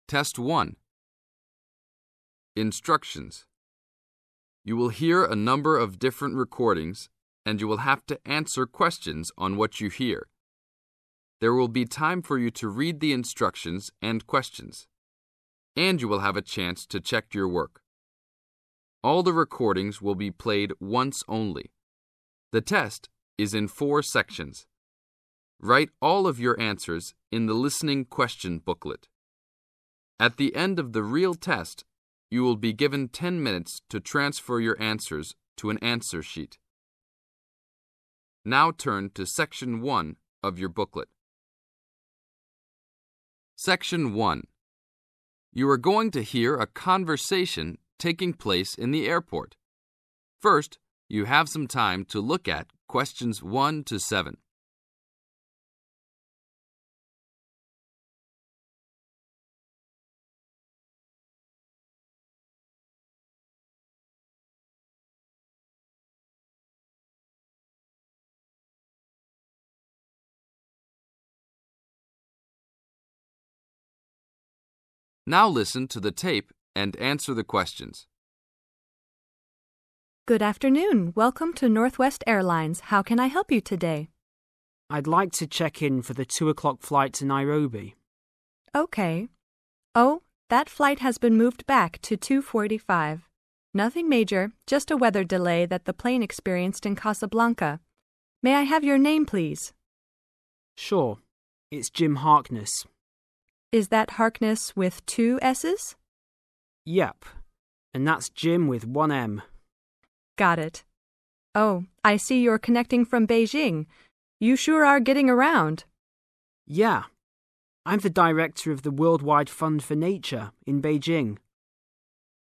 Test 1. Instructions. You will hear a number of different recordings, and you will have to answer questions on what you hear. There will be time for you to read the instructions and questions, and you will have a chance to check your work. All the recordings will be played once only. The test is in 4 sections. Write all of your answers in the listening question booklet. At the end of the real test, you will be given 10 minutes to transfer your answers to an answer sheet. Now turn to Section 1 of your booklet. Section 1. You are going to hear a conversation taking place in the airport. First, you have some time to look at questions 1 to 7. Now listen to the tape and answer the questions. Good afternoon. Welcome to Northwest Airlines. How can I help you today? I'd like to check in for the 2 o'clock flight to Nairobi. Okay. Oh, that flight has been moved back to 2:45. Nothing major, just a weather delay that the plane experienced in Casablanca. May I have your name, please? Sure. It's Jim Harkness. Is that Harkness with 2 S's? Yep. And that's Jim with 1 M. Got it. Oh, I see you're connecting from Beijing. You sure are getting around. Yeah. I'm the director of the Worldwide Fund for Nature in Beijing.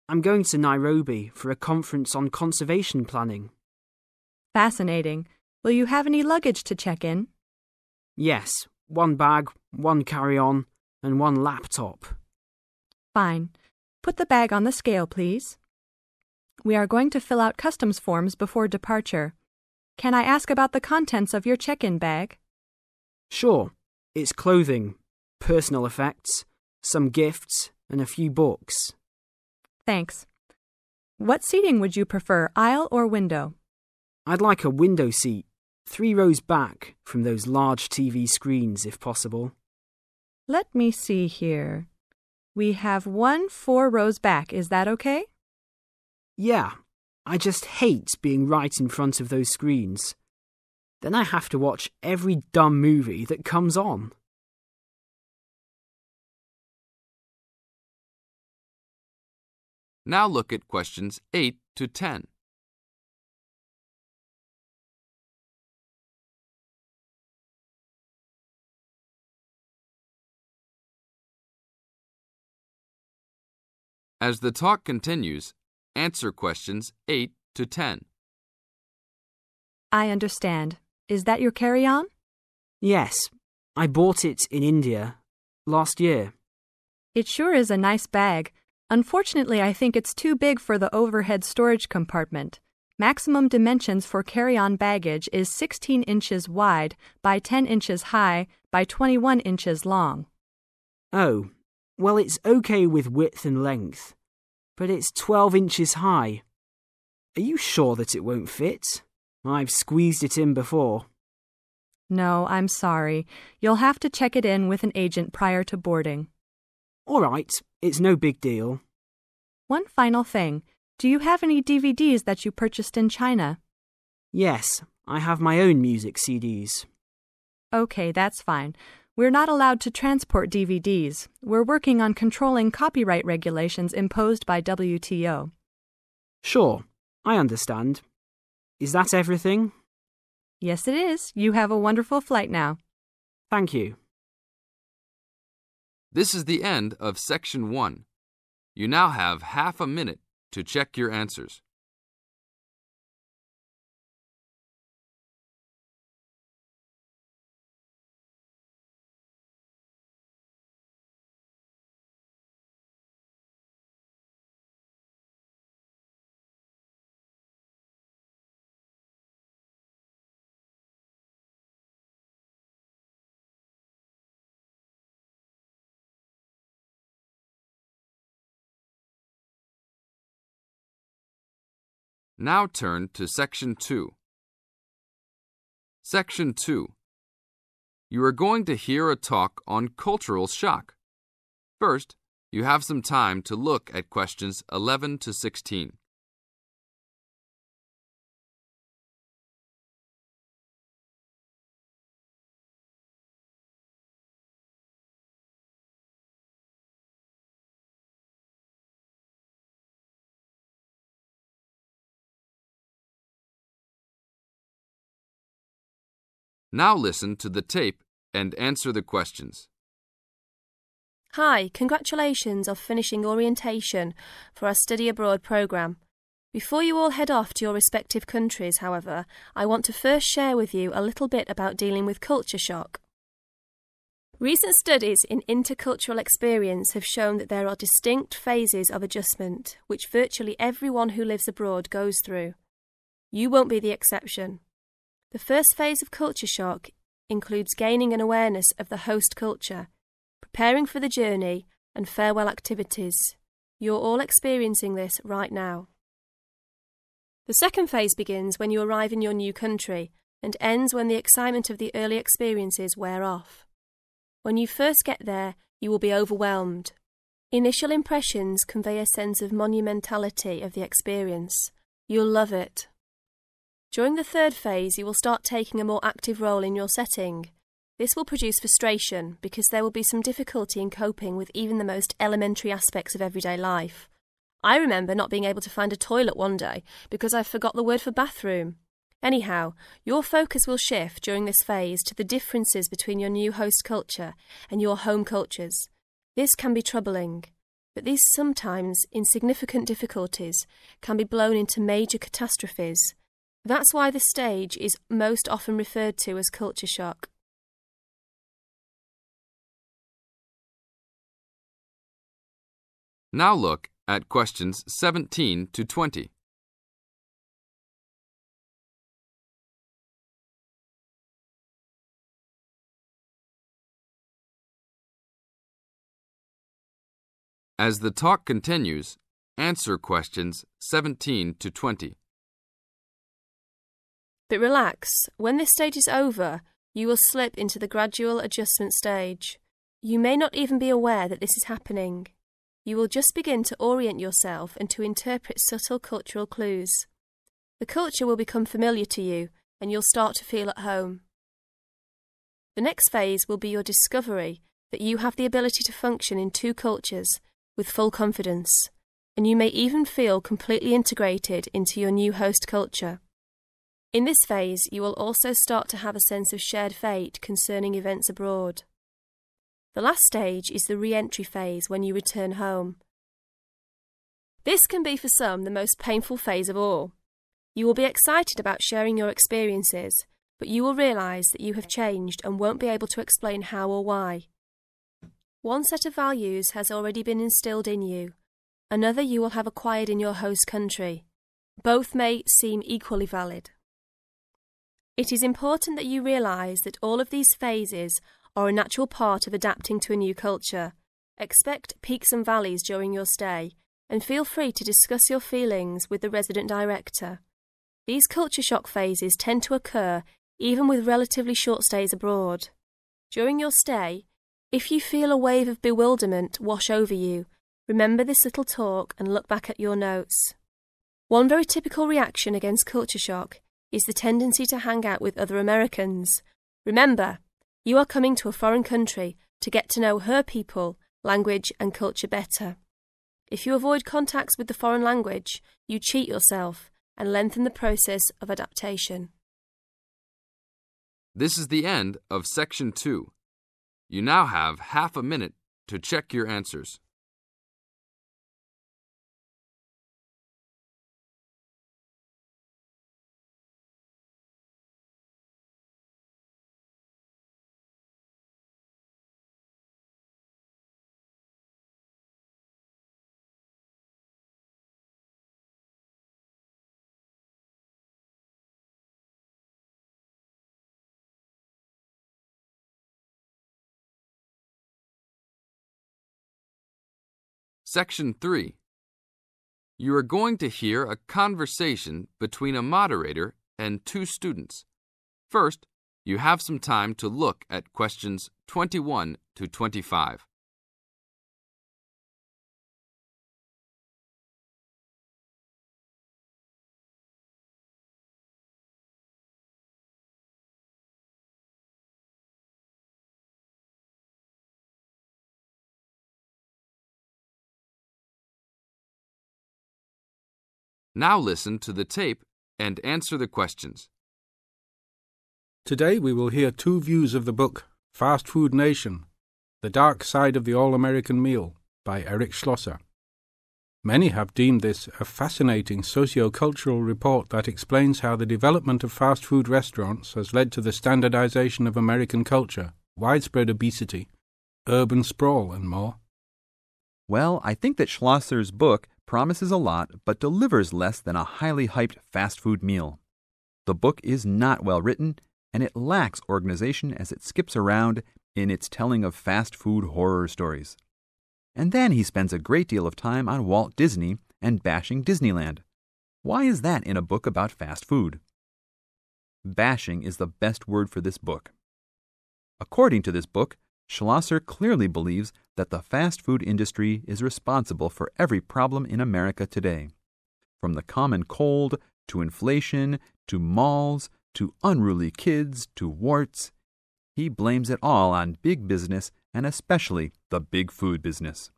I'm going to Nairobi for a conference on conservation planning. Fascinating. Will you have any luggage to check in? Yes, 1 bag, 1 carry-on, and 1 laptop. Fine. Put the bag on the scale, please. We are going to fill out customs forms before departure. Can I ask about the contents of your check-in bag? Sure. It's clothing, personal effects, some gifts, and a few books. Thanks. What seating would you prefer, aisle or window? I'd like a window seat, 3 rows back from those large TV screens if possible. Let me see here. We have 1 4 rows back. Is that okay? Yeah, I just hate being right in front of those screens. Then I have to watch every dumb movie that comes on. Now look at questions 8 to 10. As the talk continues, answer questions 8 to 10. I understand. Is that your carry-on? Yes, I bought it in India last year. It sure is a nice bag. Unfortunately, I think it's too big for the overhead storage compartment. Maximum dimensions for carry-on baggage is 16 inches wide by 10 inches high by 21 inches long. Oh, well, it's okay with width and length, but it's 12 inches high. Are you sure that it won't fit? I've squeezed it in before. No, I'm sorry. You'll have to check it in with an agent prior to boarding. All right, it's no big deal. One final thing. Do you have any DVDs that you purchased in China? Yes, I have my own music CDs. Okay, that's fine. We're not allowed to transport DVDs. We're working on controlling copyright regulations imposed by WTO. Sure, I understand. Is that everything? Yes, it is. You have a wonderful flight now. Thank you. This is the end of Section 1. You now have half a minute to check your answers. Now turn to Section 2. Section 2. You are going to hear a talk on cultural shock. First, you have some time to look at questions 11 to 16. Now listen to the tape and answer the questions. Hi, congratulations on finishing orientation for our study abroad programme. Before you all head off to your respective countries, however, I want to first share with you a little bit about dealing with culture shock. Recent studies in intercultural experience have shown that there are distinct phases of adjustment which virtually everyone who lives abroad goes through. You won't be the exception. The first phase of culture shock includes gaining an awareness of the host culture, preparing for the journey, and farewell activities. You're all experiencing this right now. The second phase begins when you arrive in your new country and ends when the excitement of the early experiences wear off. When you first get there, you will be overwhelmed. Initial impressions convey a sense of monumentality of the experience. You'll love it. During the third phase, you will start taking a more active role in your setting. This will produce frustration because there will be some difficulty in coping with even the most elementary aspects of everyday life. I remember not being able to find a toilet one day because I forgot the word for bathroom. Anyhow, your focus will shift during this phase to the differences between your new host culture and your home cultures. This can be troubling, but these sometimes insignificant difficulties can be blown into major catastrophes. That's why this stage is most often referred to as culture shock. Now look at questions 17 to 20. As the talk continues, answer questions 17 to 20. But relax, when this stage is over, you will slip into the gradual adjustment stage. You may not even be aware that this is happening. You will just begin to orient yourself and to interpret subtle cultural clues. The culture will become familiar to you, and you'll start to feel at home. The next phase will be your discovery that you have the ability to function in two cultures with full confidence, and you may even feel completely integrated into your new host culture. In this phase, you will also start to have a sense of shared fate concerning events abroad. The last stage is the re-entry phase when you return home. This can be for some the most painful phase of all. You will be excited about sharing your experiences, but you will realise that you have changed and won't be able to explain how or why. One set of values has already been instilled in you, another you will have acquired in your host country. Both may seem equally valid. It is important that you realise that all of these phases are a natural part of adapting to a new culture. Expect peaks and valleys during your stay, and feel free to discuss your feelings with the resident director. These culture shock phases tend to occur even with relatively short stays abroad. During your stay, if you feel a wave of bewilderment wash over you, remember this little talk and look back at your notes. One very typical reaction against culture shock is the tendency to hang out with other Americans. Remember, you are coming to a foreign country to get to know her people, language and culture better. If you avoid contacts with the foreign language, you cheat yourself and lengthen the process of adaptation. This is the end of Section 2. You now have half a minute to check your answers. Section 3. You are going to hear a conversation between a moderator and two students. First, you have some time to look at questions 21 to 25. Now listen to the tape and answer the questions. Today we will hear two views of the book Fast Food Nation, The Dark Side of the All-American Meal by Eric Schlosser. Many have deemed this a fascinating socio-cultural report that explains how the development of fast food restaurants has led to the standardization of American culture, widespread obesity, urban sprawl, and more. Well, I think that Schlosser's book promises a lot but delivers less than a highly hyped fast food meal. The book is not well written, and it lacks organization as it skips around in its telling of fast food horror stories. And then he spends a great deal of time on Walt Disney and bashing Disneyland. Why is that in a book about fast food? Bashing is the best word for this book. According to this book, Schlosser clearly believes that the fast food industry is responsible for every problem in America today, from the common cold to inflation to malls to unruly kids to warts. He blames it all on big business and especially the big food business.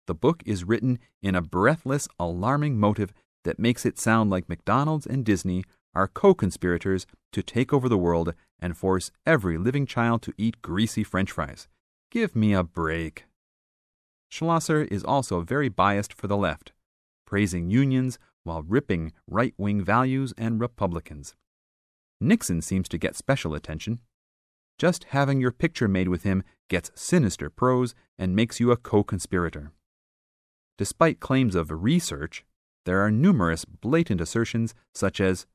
The book is written in a breathless, alarming motive that makes it sound like McDonald's and Disney are co-conspirators to take over the world and force every living child to eat greasy French fries. Give me a break. Schlosser is also very biased for the left, praising unions while ripping right-wing values and Republicans. Nixon seems to get special attention. Just having your picture made with him gets sinister prose and makes you a co-conspirator. Despite claims of research, there are numerous blatant assertions such as,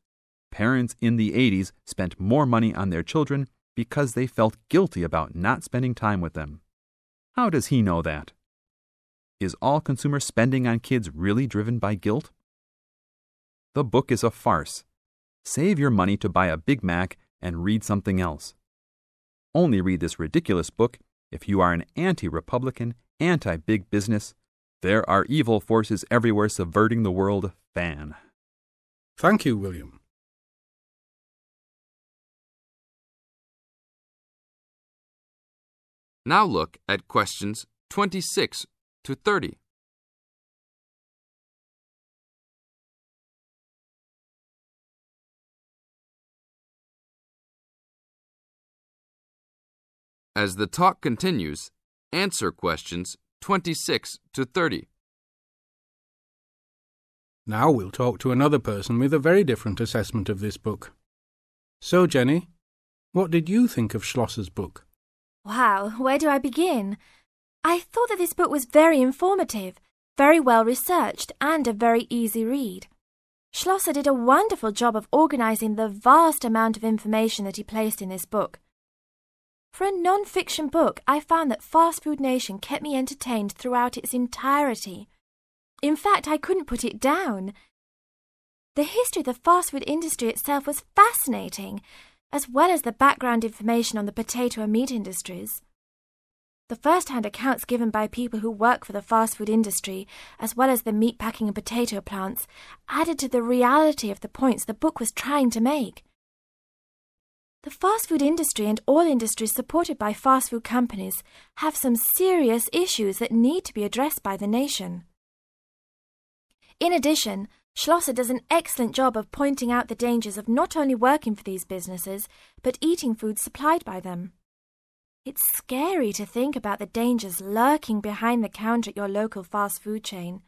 parents in the 80s spent more money on their children because they felt guilty about not spending time with them. How does he know that? Is all consumer spending on kids really driven by guilt? The book is a farce. Save your money to buy a Big Mac and read something else. Only read this ridiculous book if you are an anti-Republican, anti-big business, there are evil forces everywhere subverting the world fan. Thank you, William. Now look at questions 26 to 30. As the talk continues, answer questions 26 to 30. Now we'll talk to another person with a very different assessment of this book. So, Jenny, what did you think of Schlosser's book? Wow, where do I begin? I thought that this book was very informative, very well researched, and a very easy read. Schlosser did a wonderful job of organizing the vast amount of information that he placed in this book. For a non-fiction book, I found that Fast Food Nation kept me entertained throughout its entirety. In fact, I couldn't put it down. The history of the fast food industry itself was fascinating, as well as the background information on the potato and meat industries. The first-hand accounts given by people who work for the fast food industry, as well as the meatpacking and potato plants, added to the reality of the points the book was trying to make. The fast food industry and all industries supported by fast food companies have some serious issues that need to be addressed by the nation. In addition, Schlosser does an excellent job of pointing out the dangers of not only working for these businesses, but eating food supplied by them. It's scary to think about the dangers lurking behind the counter at your local fast food chain.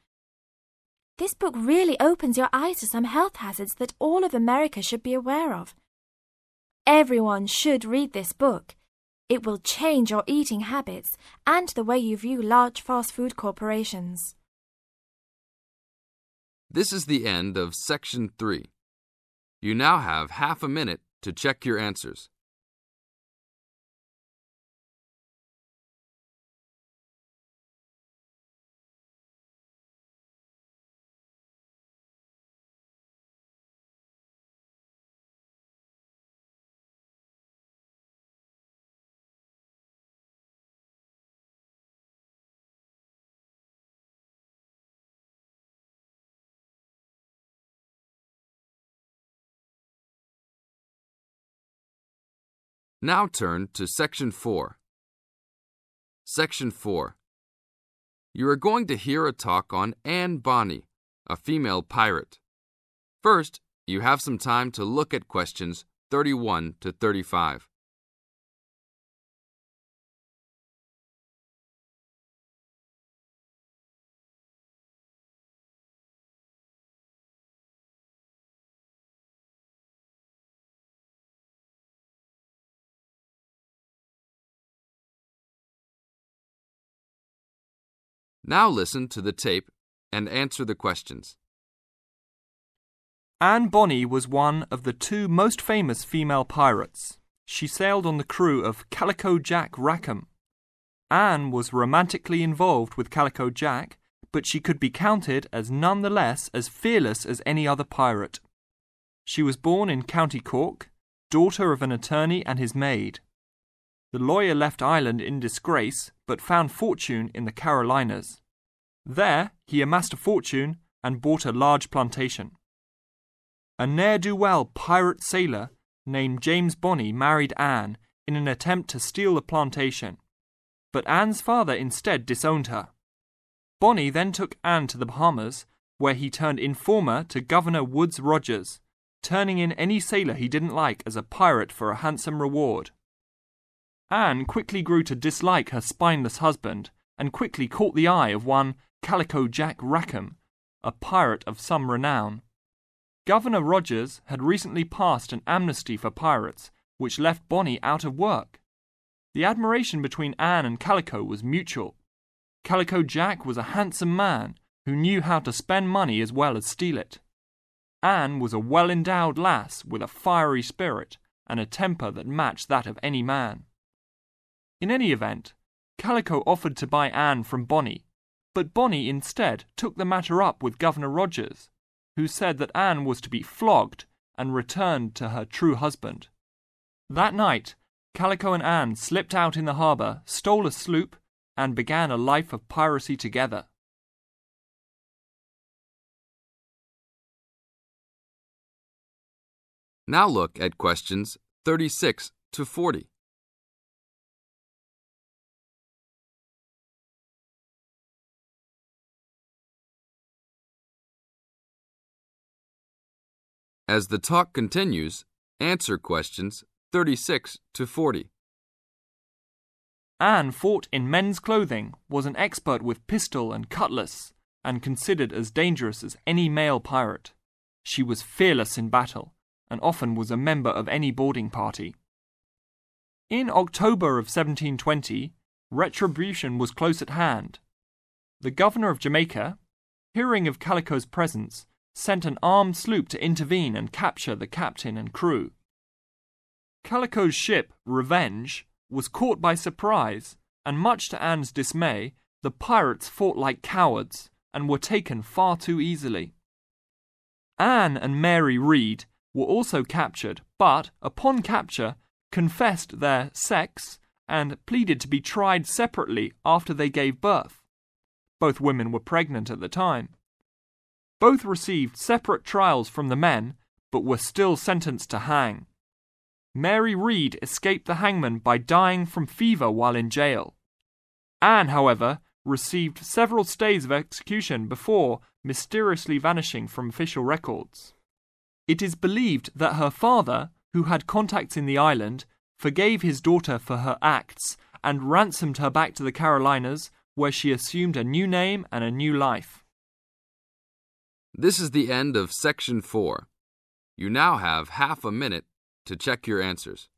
This book really opens your eyes to some health hazards that all of America should be aware of. Everyone should read this book. It will change your eating habits and the way you view large fast food corporations. This is the end of Section 3. You now have half a minute to check your answers. Now turn to Section 4. Section 4. You are going to hear a talk on Anne Bonny, a female pirate. First, you have some time to look at questions 31 to 35. Now listen to the tape and answer the questions. Anne Bonny was one of the two most famous female pirates. She sailed on the crew of Calico Jack Rackham. Anne was romantically involved with Calico Jack, but she could be counted as none the less as fearless as any other pirate. She was born in County Cork, daughter of an attorney and his maid. The lawyer left Ireland in disgrace, but found fortune in the Carolinas. There, he amassed a fortune and bought a large plantation. A ne'er-do-well pirate sailor named James Bonny married Anne in an attempt to steal the plantation, but Anne's father instead disowned her. Bonny then took Anne to the Bahamas, where he turned informer to Governor Woodes Rogers, turning in any sailor he didn't like as a pirate for a handsome reward. Anne quickly grew to dislike her spineless husband and quickly caught the eye of one Calico Jack Rackham, a pirate of some renown. Governor Rogers had recently passed an amnesty for pirates, which left Bonny out of work. The admiration between Anne and Calico was mutual. Calico Jack was a handsome man who knew how to spend money as well as steal it. Anne was a well-endowed lass with a fiery spirit and a temper that matched that of any man. In any event, Calico offered to buy Anne from Bonny, but Bonny instead took the matter up with Governor Rogers, who said that Anne was to be flogged and returned to her true husband. That night, Calico and Anne slipped out in the harbour, stole a sloop, and began a life of piracy together. Now look at questions 36 to 40. As the talk continues, answer questions 36 to 40. Anne fought in men's clothing, was an expert with pistol and cutlass, and considered as dangerous as any male pirate. She was fearless in battle, and often was a member of any boarding party. In October of 1720, retribution was close at hand. The governor of Jamaica, hearing of Calico's presence, sent an armed sloop to intervene and capture the captain and crew. Calico's ship, Revenge, was caught by surprise, and much to Anne's dismay, the pirates fought like cowards and were taken far too easily. Anne and Mary Read were also captured, but, upon capture, confessed their sex and pleaded to be tried separately after they gave birth. Both women were pregnant at the time. Both received separate trials from the men, but were still sentenced to hang. Mary Read escaped the hangman by dying from fever while in jail. Anne, however, received several stays of execution before mysteriously vanishing from official records. It is believed that her father, who had contacts in the island, forgave his daughter for her acts and ransomed her back to the Carolinas, where she assumed a new name and a new life. This is the end of Section 4. You now have half a minute to check your answers.